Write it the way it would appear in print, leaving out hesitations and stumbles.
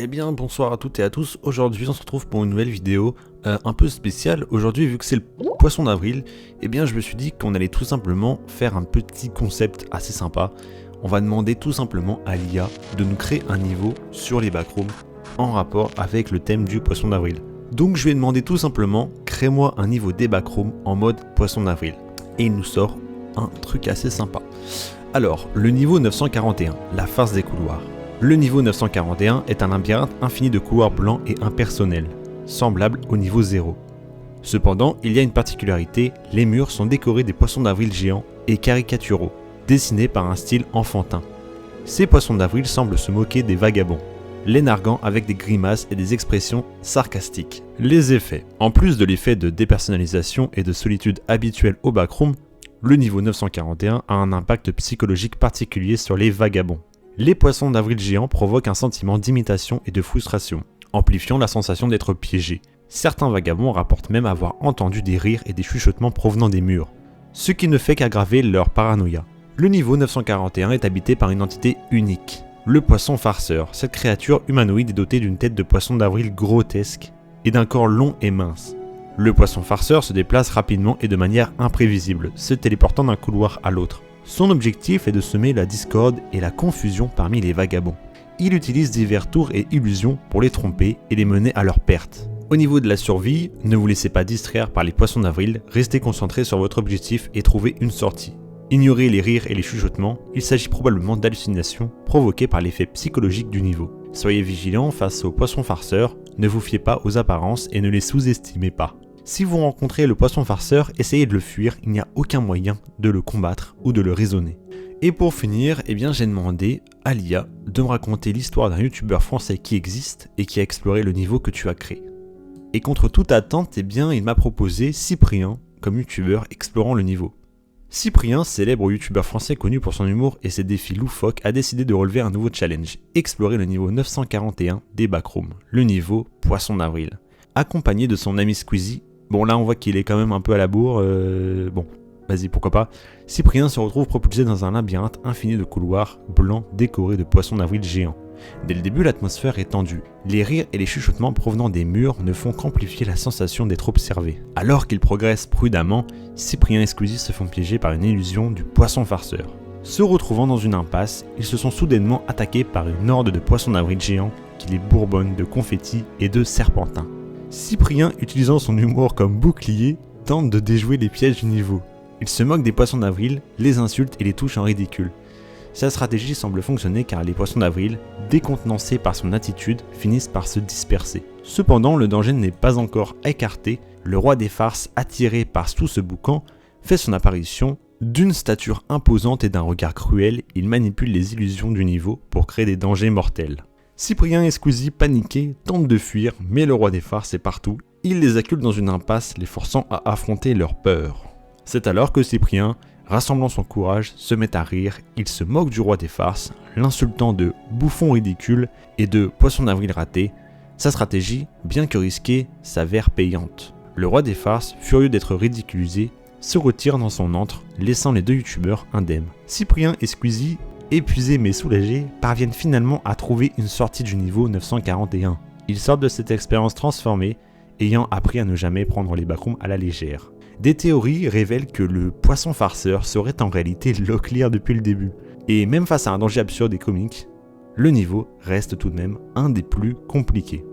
Eh bien bonsoir à toutes et à tous, aujourd'hui on se retrouve pour une nouvelle vidéo un peu spéciale. Aujourd'hui vu que c'est le poisson d'avril, eh bien je me suis dit qu'on allait tout simplement faire un petit concept assez sympa. On va demander tout simplement à l'IA de nous créer un niveau sur les backrooms en rapport avec le thème du poisson d'avril. Donc je vais demander tout simplement, crée-moi un niveau des backrooms en mode poisson d'avril. Et il nous sort un truc assez sympa. Alors, le niveau 941, la farce des couloirs. Le niveau 941 est un labyrinthe infini de couloirs blancs et impersonnels, semblable au niveau 0. Cependant, il y a une particularité, les murs sont décorés des poissons d'avril géants et caricaturaux, dessinés par un style enfantin. Ces poissons d'avril semblent se moquer des vagabonds, les narguant avec des grimaces et des expressions sarcastiques. Les effets. En plus de l'effet de dépersonnalisation et de solitude habituel au backroom, le niveau 941 a un impact psychologique particulier sur les vagabonds. Les poissons d'avril géants provoquent un sentiment d'imitation et de frustration, amplifiant la sensation d'être piégés. Certains vagabonds rapportent même avoir entendu des rires et des chuchotements provenant des murs, ce qui ne fait qu'aggraver leur paranoïa. Le niveau 941 est habité par une entité unique, le poisson farceur. Cette créature humanoïde est dotée d'une tête de poisson d'avril grotesque et d'un corps long et mince. Le poisson farceur se déplace rapidement et de manière imprévisible, se téléportant d'un couloir à l'autre. Son objectif est de semer la discorde et la confusion parmi les vagabonds. Il utilise divers tours et illusions pour les tromper et les mener à leur perte. Au niveau de la survie, ne vous laissez pas distraire par les poissons d'avril, restez concentrés sur votre objectif et trouvez une sortie. Ignorez les rires et les chuchotements, il s'agit probablement d'hallucinations provoquées par l'effet psychologique du niveau. Soyez vigilants face aux poissons farceurs, ne vous fiez pas aux apparences et ne les sous-estimez pas. Si vous rencontrez le poisson farceur, essayez de le fuir, il n'y a aucun moyen de le combattre ou de le raisonner. Et pour finir, j'ai demandé à l'IA de me raconter l'histoire d'un youtubeur français qui existe et qui a exploré le niveau que tu as créé. Et contre toute attente, il m'a proposé Cyprien comme youtubeur explorant le niveau. Cyprien, célèbre youtubeur français connu pour son humour et ses défis loufoques, a décidé de relever un nouveau challenge, explorer le niveau 941 des backrooms, le niveau poisson d'avril. Accompagné de son ami Squeezie. Bon là on voit qu'il est quand même un peu à la bourre, bon vas-y pourquoi pas. Cyprien se retrouve propulsé dans un labyrinthe infini de couloirs blancs décorés de poissons d'avril géants. Dès le début l'atmosphère est tendue, les rires et les chuchotements provenant des murs ne font qu'amplifier la sensation d'être observé. Alors qu'il progresse prudemment, Cyprien et Squeezie se font piéger par une illusion du poisson farceur. Se retrouvant dans une impasse, ils se sont soudainement attaqués par une horde de poissons d'avril géants qui les bourbonnent de confettis et de serpentins. Cyprien, utilisant son humour comme bouclier, tente de déjouer les pièges du niveau. Il se moque des poissons d'avril, les insulte et les touche en ridicule. Sa stratégie semble fonctionner car les poissons d'avril, décontenancés par son attitude, finissent par se disperser. Cependant, le danger n'est pas encore écarté, le roi des farces, attiré par tout ce boucan, fait son apparition. D'une stature imposante et d'un regard cruel, il manipule les illusions du niveau pour créer des dangers mortels. Cyprien et Squeezie, paniqués, tentent de fuir, mais le roi des farces est partout. Il les accule dans une impasse, les forçant à affronter leur peur. C'est alors que Cyprien, rassemblant son courage, se met à rire. Il se moque du roi des farces, l'insultant de bouffon ridicule et de poisson d'avril raté. Sa stratégie, bien que risquée, s'avère payante. Le roi des farces, furieux d'être ridiculisé, se retire dans son antre, laissant les deux youtubeurs indemnes. Cyprien et Squeezie, épuisés mais soulagés, parviennent finalement à trouver une sortie du niveau 941. Ils sortent de cette expérience transformée, ayant appris à ne jamais prendre les backrooms à la légère. Des théories révèlent que le poisson farceur serait en réalité Locklear depuis le début. Et même face à un danger absurde et comique, le niveau reste tout de même un des plus compliqués.